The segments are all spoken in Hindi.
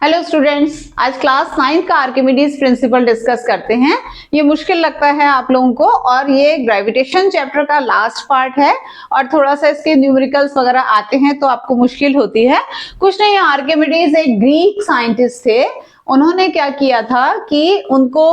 हेलो स्टूडेंट्स, आज क्लास 9 का आर्किमिडीज प्रिंसिपल डिस्कस करते हैं। ये मुश्किल लगता है आप लोगों को और ये ग्रेविटेशन चैप्टर का लास्ट पार्ट है और थोड़ा सा इसके न्यूमेरिकल्स वगैरह आते हैं तो आपको मुश्किल होती है। कुछ नहीं, आर्किमिडीज एक ग्रीक साइंटिस्ट थे। उन्होंने क्या किया था कि उनको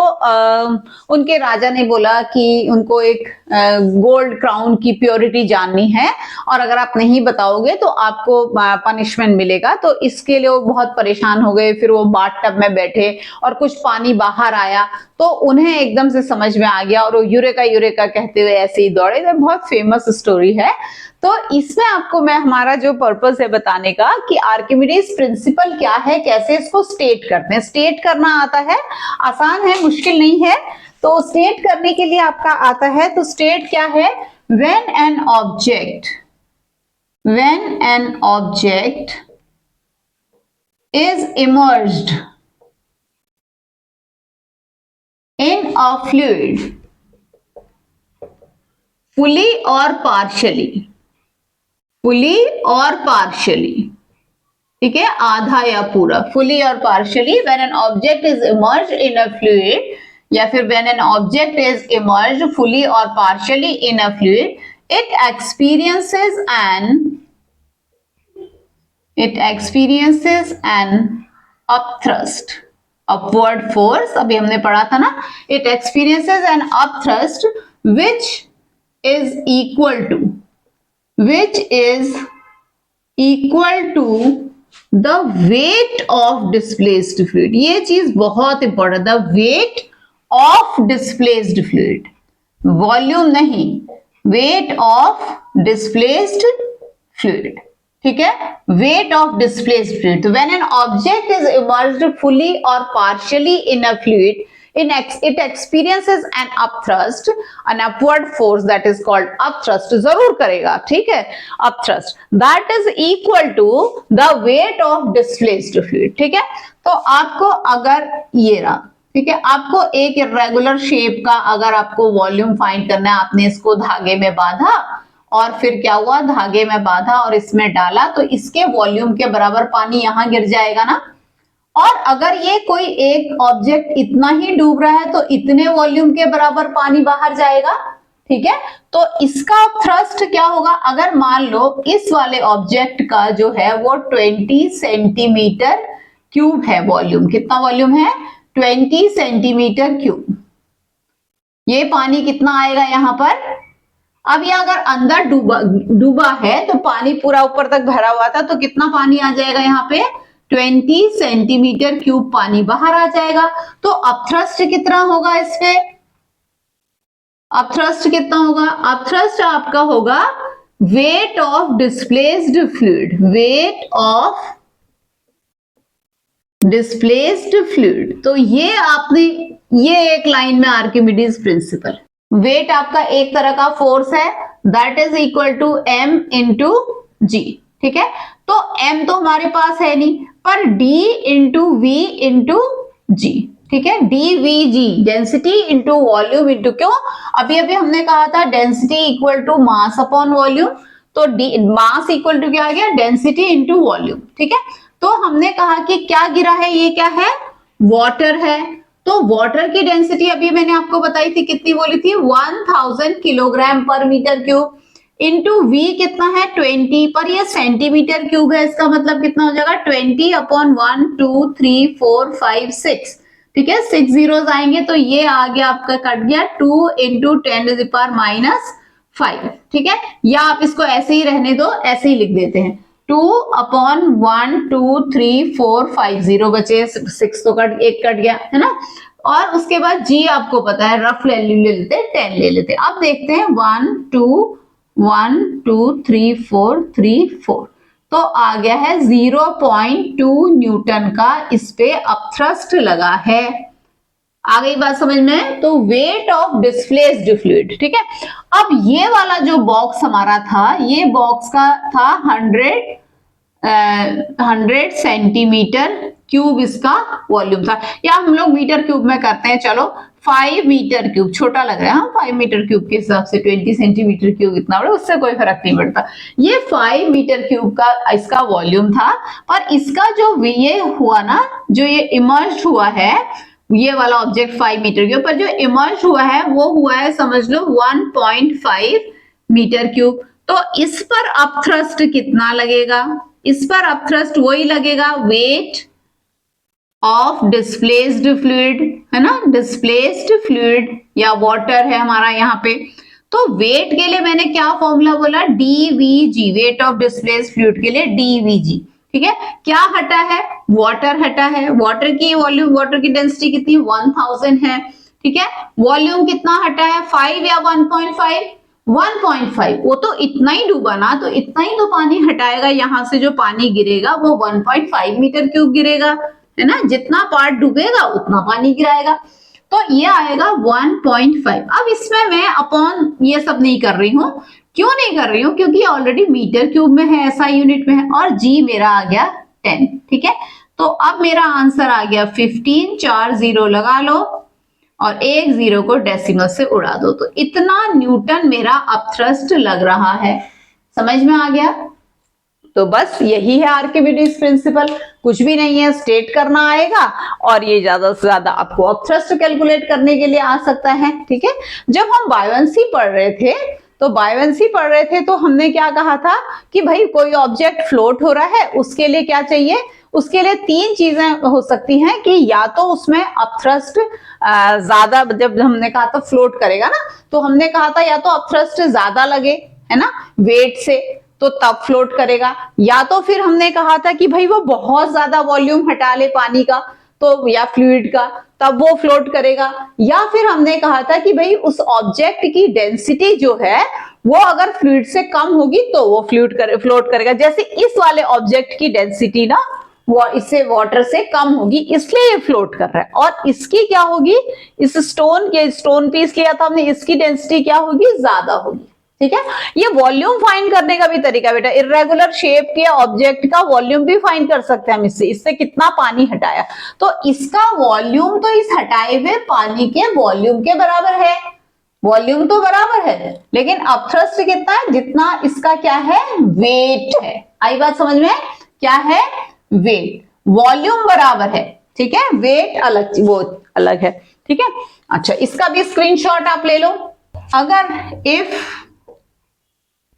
उनके राजा ने बोला कि उनको एक गोल्ड क्राउन की प्योरिटी जाननी है और अगर आप नहीं बताओगे तो आपको पनिशमेंट मिलेगा। तो इसके लिए वो बहुत परेशान हो गए। फिर वो बाथटब में बैठे और कुछ पानी बाहर आया तो उन्हें एकदम से समझ में आ गया और वो यूरेका यूरेका कहते हुए ऐसे ही दौड़े। तो बहुत फेमस स्टोरी है। तो इसमें आपको मैं हमारा जो पर्पस है बताने का कि आर्किमिडीज प्रिंसिपल क्या है, कैसे इसको स्टेट करते हैं। स्टेट करना आता है, आसान है, मुश्किल नहीं है। तो स्टेट करने के लिए आपका आता है, तो स्टेट क्या है? When an object is immersed in a fluid fully or partially, ठीक है, आधा या पूरा, fully or partially, when an object is immersed in a fluid या फिर when an object is immersed fully or partially in a fluid, it experiences an upward force। अभी हमने पढ़ा था ना, it experiences an upthrust which is equal to the weight of displaced fluid। ये चीज बहुत important, the weight of displaced fluid, volume नहीं, weight of displaced fluid, ठीक है, weight of displaced fluid। तो when an object is immersed fully or partially in a fluid, it experiences an upthrust, an upward force that is called upthrust, जरूर करेगा, ठीक है, upthrust that is equal to the weight of displaced fluid, ठीक है। तो आपको अगर ये रहा, ठीक है, आपको एक इरेगुलर शेप का अगर आपको वॉल्यूम फाइंड करना है, आपने इसको धागे में बांधा और फिर क्या हुआ, धागे में बांधा और इसमें डाला तो इसके वॉल्यूम के बराबर पानी यहां गिर जाएगा ना। और अगर ये कोई एक ऑब्जेक्ट इतना ही डूब रहा है तो इतने वॉल्यूम के बराबर पानी बाहर जाएगा, ठीक है। तो इसका थ्रस्ट क्या होगा? अगर मान लो इस वाले ऑब्जेक्ट का जो है वो 20 सेंटीमीटर क्यूब है वॉल्यूम, कितना वॉल्यूम है? 20 सेंटीमीटर क्यूब। ये पानी कितना आएगा यहां पर? अब ये अगर अंदर डूबा है तो पानी पूरा ऊपर तक भरा हुआ था तो कितना पानी आ जाएगा यहाँ पे? 20 सेंटीमीटर क्यूब पानी बाहर आ जाएगा। तो अपथ्रस्ट कितना होगा इसमें? अपथ्रस्ट कितना होगा? अपथ्रस्ट आपका होगा wait of displaced fluid, wait of displaced fluid. तो ये आपने, ये एक लाइन में आर्किमिडीज प्रिंसिपल, वेट आपका एक तरह का फोर्स है, that is equal to m into जी, ठीक है। तो m तो हमारे पास है नहीं, पर d इंटू v इंटू जी, ठीक है, dvg, density into volume into, क्यों? अभी अभी हमने कहा था density equal to mass upon volume, तो मास इक्वल टू क्या आ गया? डेंसिटी इंटू वॉल्यूम, ठीक है। तो हमने कहा कि क्या गिरा है, ये क्या है? वाटर है। तो वाटर की डेंसिटी अभी मैंने आपको बताई थी, कितनी बोली थी? 1000 किलोग्राम पर मीटर क्यूब, इंटू v कितना है? 20, पर ये सेंटीमीटर क्यूब है, इसका मतलब कितना हो जाएगा? 20 अपॉन 1 2 3 4 5 6, ठीक है, 6 जीरोस आएंगे तो ये आ गया आपका, कट गया 2 इंटू 10⁻⁵, ठीक है। या आप इसको ऐसे ही रहने दो, ऐसे ही लिख देते हैं, 2 अपॉन 1 2 3 4 5, 0 बचे, 6 तो एक कट गया, है ना। और उसके बाद जी आपको पता है, रफ वैल्यू ले लेते, 10 ले लेते। अब देखते हैं 1 2 3 4 3 4, तो आ गया है 0.2 न्यूटन का इस पे अपथ्रस्ट लगा है। आ गई बात समझ में? तो वेट ऑफ डिस्प्लेस्ड फ्लूइड, ठीक है। अब ये वाला जो बॉक्स हमारा था, ये बॉक्स का था 100 सेंटीमीटर क्यूब इसका वॉल्यूम था, या हम लोग मीटर क्यूब में करते हैं, चलो 5 मीटर क्यूब, छोटा लग रहा है, हाँ 5 मीटर क्यूब के हिसाब से 20 सेंटीमीटर क्यूब इतना बड़ा, उससे कोई फर्क नहीं पड़ता। ये 5 मीटर क्यूब का इसका वॉल्यूम था, और इसका जो ये हुआ ना, जो ये इमर्ज हुआ है, ये वाला ऑब्जेक्ट 5 मीटर क्यूब पर जो इमर्ज हुआ है वो हुआ है समझ लो 1.5 मीटर क्यूब। तो इस पर अपथ्रस्ट कितना लगेगा? इस पर अपथ्रस्ट वही लगेगा, वेट ऑफ डिस्प्लेस्ड फ्लूइड, है ना, डिस्प्लेस्ड फ्लूइड या वाटर है हमारा यहाँ पे। तो वेट के लिए मैंने क्या फॉर्मूला बोला? डीवीजी, वेट ऑफ डिस्प्लेस्ड फ्लूइड के लिए डीवीजी। ठीक है, क्या हटा है? वाटर हटा है। वाटर की वॉल्यूम, वाटर की डेंसिटी कितनी? 1000 है। ठीक है, वॉल्यूम कितना हटा है? 5 या 1.5? 1.5। वो तो इतना ही डूबा ना, तो इतना ही तो पानी हटाएगा, यहां से जो पानी गिरेगा वो 1.5 मीटर क्यूब गिरेगा, है ना, जितना पार्ट डूबेगा उतना पानी गिराएगा, तो ये आएगा 1.5। अब इसमें मैं अपॉन ये सब नहीं कर रही हूं, क्यों नहीं कर रही हूं? क्योंकि ऑलरेडी मीटर क्यूब में है, ऐसा यूनिट में है, और जी मेरा आ गया 10। ठीक है, तो अब मेरा आंसर आ गया 15, 4 0 लगा लो और 1 0 को डेसिमल से उड़ा दो, तो इतना न्यूटन मेरा अपथ्रस्ट लग रहा है। समझ में आ गया? तो बस यही है आर्किमिडीज प्रिंसिपल, कुछ भी नहीं है, स्टेट करना आएगा, और ये ज्यादा से ज्यादा आपको अपथ्रस्ट कैलकुलेट करने के लिए आ सकता है। ठीक है, जब हम बायोएंसी पढ़ रहे थे तो हमने क्या कहा था कि भाई कोई ऑब्जेक्ट फ्लोट हो रहा है, उसके लिए क्या चाहिए? उसके लिए 3 चीजें हो सकती हैं कि या तो उसमें अपथ्रस्ट ज्यादा, जब हमने कहा था फ्लोट करेगा ना, तो हमने कहा था या तो अपथ्रस्ट ज्यादा लगे, है ना, वेट से, तो तब फ्लोट करेगा, या तो फिर हमने कहा था कि भाई वो बहुत ज्यादा वॉल्यूम हटा ले पानी का, तो या फ्लूइड का, तब वो फ्लोट करेगा, या फिर हमने कहा था कि भाई उस ऑब्जेक्ट की डेंसिटी जो है वो अगर फ्लूइड से कम होगी तो वो फ्लोट करेगा। जैसे इस वाले ऑब्जेक्ट की डेंसिटी ना वो इससे वाटर से कम होगी, इसलिए ये फ्लोट कर रहा है, और इसकी क्या होगी? इस स्टोन पीस लिया था हमने, इसकी डेंसिटी क्या होगी? ज्यादा होगी। ठीक है, ये वॉल्यूम फाइंड करने का भी तरीका बेटा, इर्रेगुलर शेप के ऑब्जेक्ट का वॉल्यूम भी फाइंड कर सकते हैं हम इससे कितना पानी हटाया, तो इसका वॉल्यूम तो इस हटाए हुए पानी के वॉल्यूम के बराबर है, वॉल्यूम तो बराबर है, लेकिन अपथ्रस्ट कितना है? जितना इसका क्या है? वेट है। आई बात समझ में? क्या है? वेट। वॉल्यूम बराबर है, ठीक है, वेट अलग, वो अलग है। ठीक है, अच्छा इसका भी स्क्रीनशॉट आप ले लो। अगर if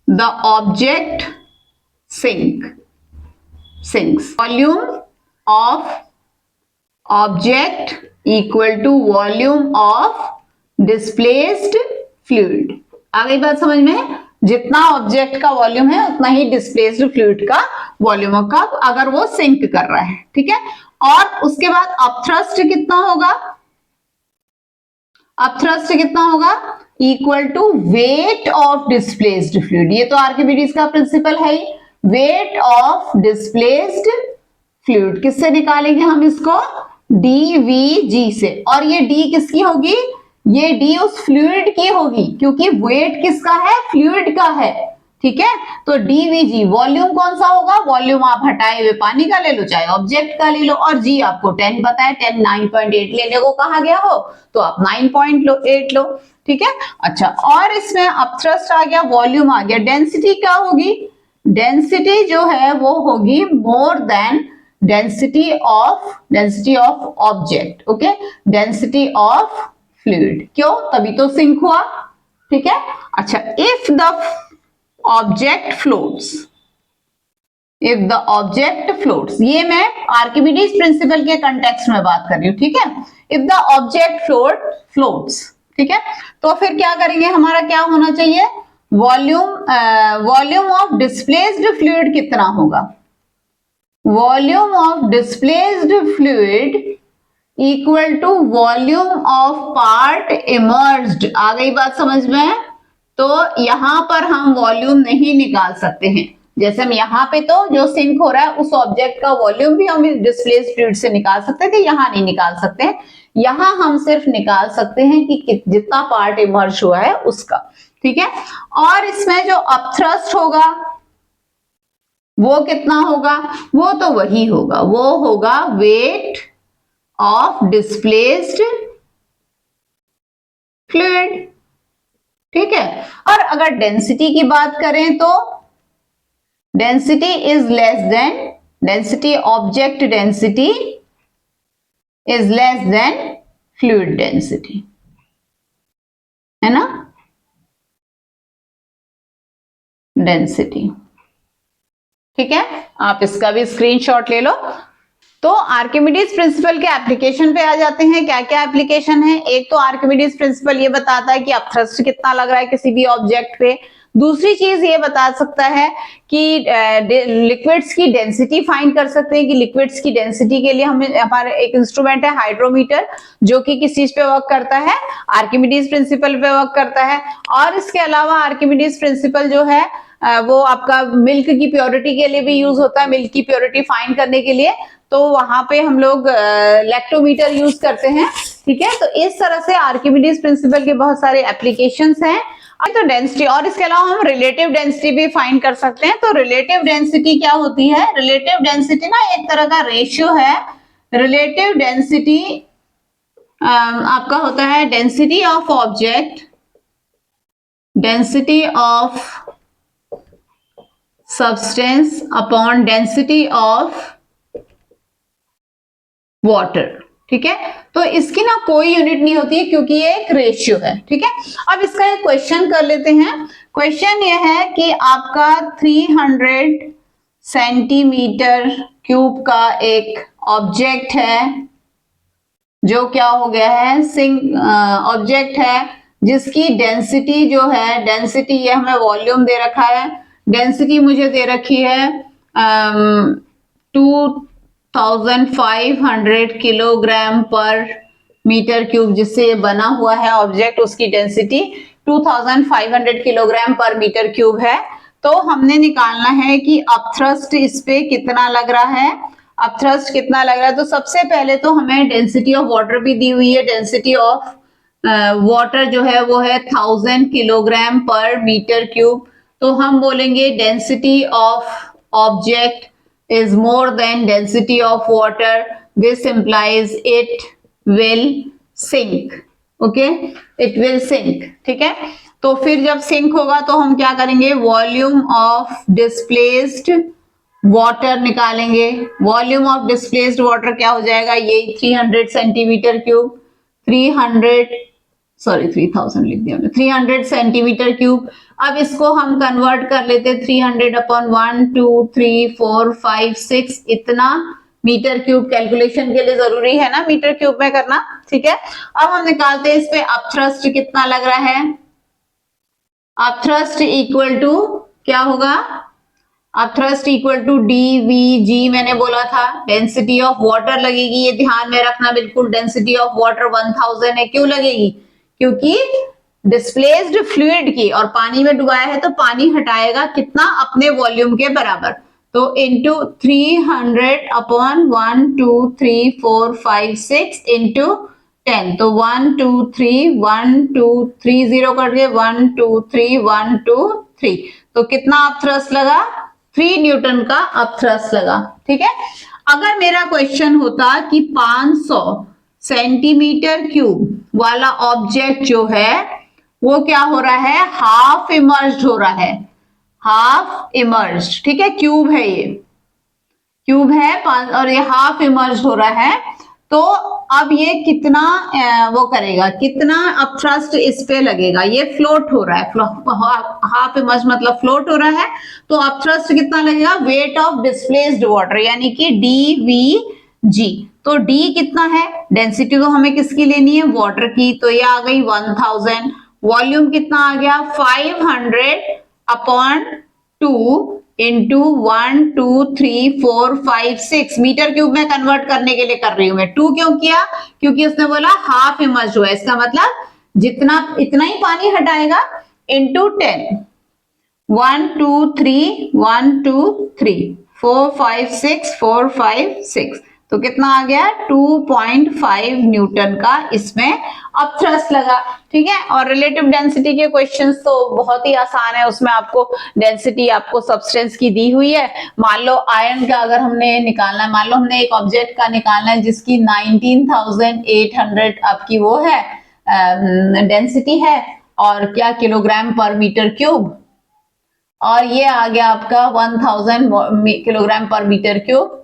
the object sinks, volume of object equal to volume of displaced fluid। आ गई बात समझ में? जितना ऑब्जेक्ट का वॉल्यूम है उतना ही डिस्प्लेस्ड फ्लूइड का वॉल्यूम का, अगर वो सिंक कर रहा है। ठीक है, और उसके बाद अपथ्रस्ट कितना होगा? अपथ्रस्ट कितना होगा? Equal to weight of displaced fluid. ये तो आर्किमिडीज का प्रिंसिपल है ही, वेट ऑफ डिस्प्लेस्ड फ्लूइड। किससे निकालेंगे हम इसको? डीवीजी से। और ये डी किसकी होगी? ये डी उस फ्लूइड की होगी, क्योंकि वेट किसका है? फ्लूइड का है। ठीक है, तो डीवीजी वॉल्यूम कौन सा होगा? वॉल्यूम आप हटाए हुए पानी का ले लो, चाहे ऑब्जेक्ट का ले लो, और जी आपको 10 पता है, 10 9.8 लेने को कहा गया हो तो आप 9.8 लो। ठीक है, अच्छा, और इसमें अपथ्रस्ट आ गया, वॉल्यूम आ गया, डेंसिटी क्या होगी? डेंसिटी जो है वो होगी more than density of object. Okay, density of fluid. क्यों? तभी तो सिंक हुआ। ठीक है, अच्छा, if the object floats, if the object floats, ये मैं आर्किमिडीज प्रिंसिपल के कंटेक्स्ट में बात कर रही हूं। ठीक है, इफ द ऑब्जेक्ट फ्लोट्स, ठीक है, तो फिर क्या करेंगे? हमारा क्या होना चाहिए? वॉल्यूम ऑफ डिस्प्लेस्ड फ्लूइड कितना होगा? Volume of displaced fluid equal to volume of part immersed. आ गई बात समझ में? तो यहां पर हम वॉल्यूम नहीं निकाल सकते हैं, जैसे हम यहाँ पे तो जो सिंक हो रहा है उस ऑब्जेक्ट का वॉल्यूम भी हम डिस्प्लेस्ड फ्लूइड से निकाल सकते थे, यहाँ नहीं निकाल सकते हैं। यहाँ हम सिर्फ निकाल सकते हैं कि जितना पार्ट इमर्ज हुआ है उसका। ठीक है, और इसमें जो अपथ्रस्ट होगा वो कितना होगा? वो तो वही होगा, वो होगा वेट ऑफ डिस्प्लेस्ड फ्लूइड, ठीक है। और अगर डेंसिटी की बात करें तो density is less than, density object density is less than fluid density, है ना, डेंसिटी, ठीक है। आप इसका भी स्क्रीनशॉट ले लो। तो आर्किमिडीज प्रिंसिपल के एप्लीकेशन पे आ जाते हैं। क्या क्या एप्लीकेशन है? एक तो आर्किमिडीज प्रिंसिपल ये बताता है कि अपथ्रस्ट कितना लग रहा है किसी भी ऑब्जेक्ट पे। दूसरी चीज ये बता सकता है कि लिक्विड्स की डेंसिटी फाइंड कर सकते हैं कि लिक्विड्स की डेंसिटी के लिए हमें हमारे एक इंस्ट्रूमेंट है हाइड्रोमीटर, जो कि किस चीज पे वर्क करता है? आर्किमिडीज प्रिंसिपल पे वर्क करता है। और इसके अलावा आर्किमिडीज प्रिंसिपल जो है वो आपका मिल्क की प्योरिटी के लिए भी यूज होता है, मिल्क की प्योरिटी फाइंड करने के लिए, तो वहां पे हम लोग लैक्टोमीटर यूज करते हैं, ठीक है। तो इस तरह से आर्किमिडीज प्रिंसिपल के बहुत सारे एप्लीकेशंस हैं। तो डेंसिटी, और इसके अलावा हम रिलेटिव डेंसिटी भी फाइंड कर सकते हैं। तो रिलेटिव डेंसिटी क्या होती है? रिलेटिव डेंसिटी ना एक तरह का रेशियो है। रिलेटिव डेंसिटी आपका होता है density of object, density of substance upon density of water, ठीक है। तो इसकी ना कोई यूनिट नहीं होती है क्योंकि ये एक रेशियो है, ठीक है। अब इसका एक क्वेश्चन कर लेते हैं। क्वेश्चन ये है कि आपका 300 सेंटीमीटर क्यूब का एक ऑब्जेक्ट है, जो क्या हो गया है, ऑब्जेक्ट है जिसकी डेंसिटी जो है, डेंसिटी ये हमें वॉल्यूम दे रखा है, डेंसिटी मुझे दे रखी है 2500 किलोग्राम पर मीटर क्यूब, जिससे ये बना हुआ है ऑब्जेक्ट, उसकी डेंसिटी 2500 किलोग्राम पर मीटर क्यूब है। तो हमने निकालना है कि अपथ्रस्ट इस पे कितना लग रहा है, अपथ्रस्ट कितना लग रहा है। तो सबसे पहले तो हमें डेंसिटी ऑफ वाटर भी दी हुई है, डेंसिटी ऑफ वाटर जो है वो है 1000 किलोग्राम पर मीटर क्यूब। तो हम बोलेंगे density of object is more than density of water, this implies it will sink, okay, it will sink, ठीक है। तो फिर जब सिंक होगा तो हम क्या करेंगे, वॉल्यूम ऑफ डिस्प्लेस्ड वाटर निकालेंगे। वॉल्यूम ऑफ डिस्प्लेस्ड वाटर क्या हो जाएगा, ये 300 सेंटीमीटर क्यूब, 3000 लिख दिया 300 सेंटीमीटर क्यूब। अब इसको हम कन्वर्ट कर लेते 300 अपॉन 1 2 3 4 5 6 इतना मीटर क्यूब, कैलकुलेशन के लिए जरूरी है ना मीटर क्यूब में करना, ठीक है। अब हम निकालते हैं इस पे अपथ्रस्ट कितना लग रहा है। अपथ्रस्ट इक्वल टू क्या होगा, अपथ्रस्ट इक्वल टू dVg, मैंने बोला था डेंसिटी ऑफ वाटर लगेगी, ये ध्यान में रखना बिल्कुल। डेंसिटी ऑफ वाटर 1000 है, क्यों लगेगी, क्योंकि डिस्प्लेस्ड फ्लूइड की, और पानी में डुबाया है तो पानी हटाएगा कितना, अपने वॉल्यूम के बराबर। तो इंटू 300 अपॉन 1 2 3 4 5 6 इंटू 10, तो 1 2 3 1 2 3 0 कट गए, 1 2 3 1 2 3, तो कितना अपथ्रस्ट लगा, 3 न्यूटन का अपथ्रस्ट लगा, ठीक है। अगर मेरा क्वेश्चन होता कि 500 सेंटीमीटर क्यूब वाला ऑब्जेक्ट जो है वो क्या हो रहा है, हाफ इमर्ज्ड हो रहा है, हाफ इमर्ज्ड, ठीक है, क्यूब है, ये क्यूब है और ये हाफ इमर्ज्ड हो रहा है। तो अब ये कितना वो करेगा, कितना अपथ्रस्ट इस पे लगेगा, ये फ्लोट हो रहा है, हाफ इमर्ज्ड मतलब फ्लोट हो रहा है, तो अपथ्रस्ट कितना लगेगा, वेट ऑफ डिस्प्लेस्ड वाटर यानी कि dVg। तो d कितना है, डेंसिटी तो हमें किसकी लेनी है, वाटर की, तो ये आ गई 1000। वॉल्यूम कितना आ गया, 500 अपॉन 2 इंटू 1 2 3 4 5 6 मीटर क्यूब में कन्वर्ट करने के लिए कर रही हूं मैं। 2 क्यों किया, क्योंकि उसने बोला हाफ इमर्ज हुआ है, इसका मतलब जितना इतना ही पानी हटाएगा, इंटू 10, 1 2 3 1 2 3 4 5 6 4 5 6, तो कितना आ गया 2.5 न्यूटन का इसमें अपथ्रस्ट लगा, ठीक है। और रिलेटिव डेंसिटी के क्वेश्चंस तो बहुत ही आसान है, उसमें आपको डेंसिटी आपको सब्सटेंस की दी हुई है। मान लो आयरन का अगर हमने निकालना है, मान लो हमने एक ऑब्जेक्ट का निकालना है जिसकी 19,800 आपकी वो है डेंसिटी है और क्या किलोग्राम पर मीटर क्यूब, और ये आ गया आपका 1000 किलोग्राम पर मीटर क्यूब।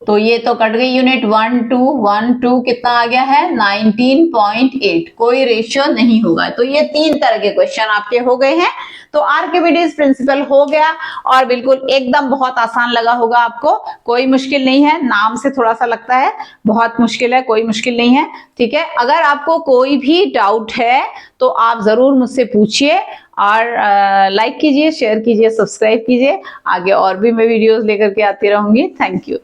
तो ये तो कट गई यूनिट, 1 कितना आ गया है 19.8, कोई रेशियो नहीं होगा। तो ये 3 तरह के क्वेश्चन आपके हो गए हैं। तो आर्किमिडीज प्रिंसिपल हो गया और बिल्कुल एकदम बहुत आसान लगा होगा आपको, कोई मुश्किल नहीं है, नाम से थोड़ा सा लगता है बहुत मुश्किल है, कोई मुश्किल नहीं है। ठीक है, अगर आपको कोई भी डाउट है तो आप जरूर मुझसे पूछिए और लाइक कीजिए, शेयर कीजिए, सब्सक्राइब कीजिए। आगे और भी मैं वीडियोस लेकर के आती रहूंगी। Thank you.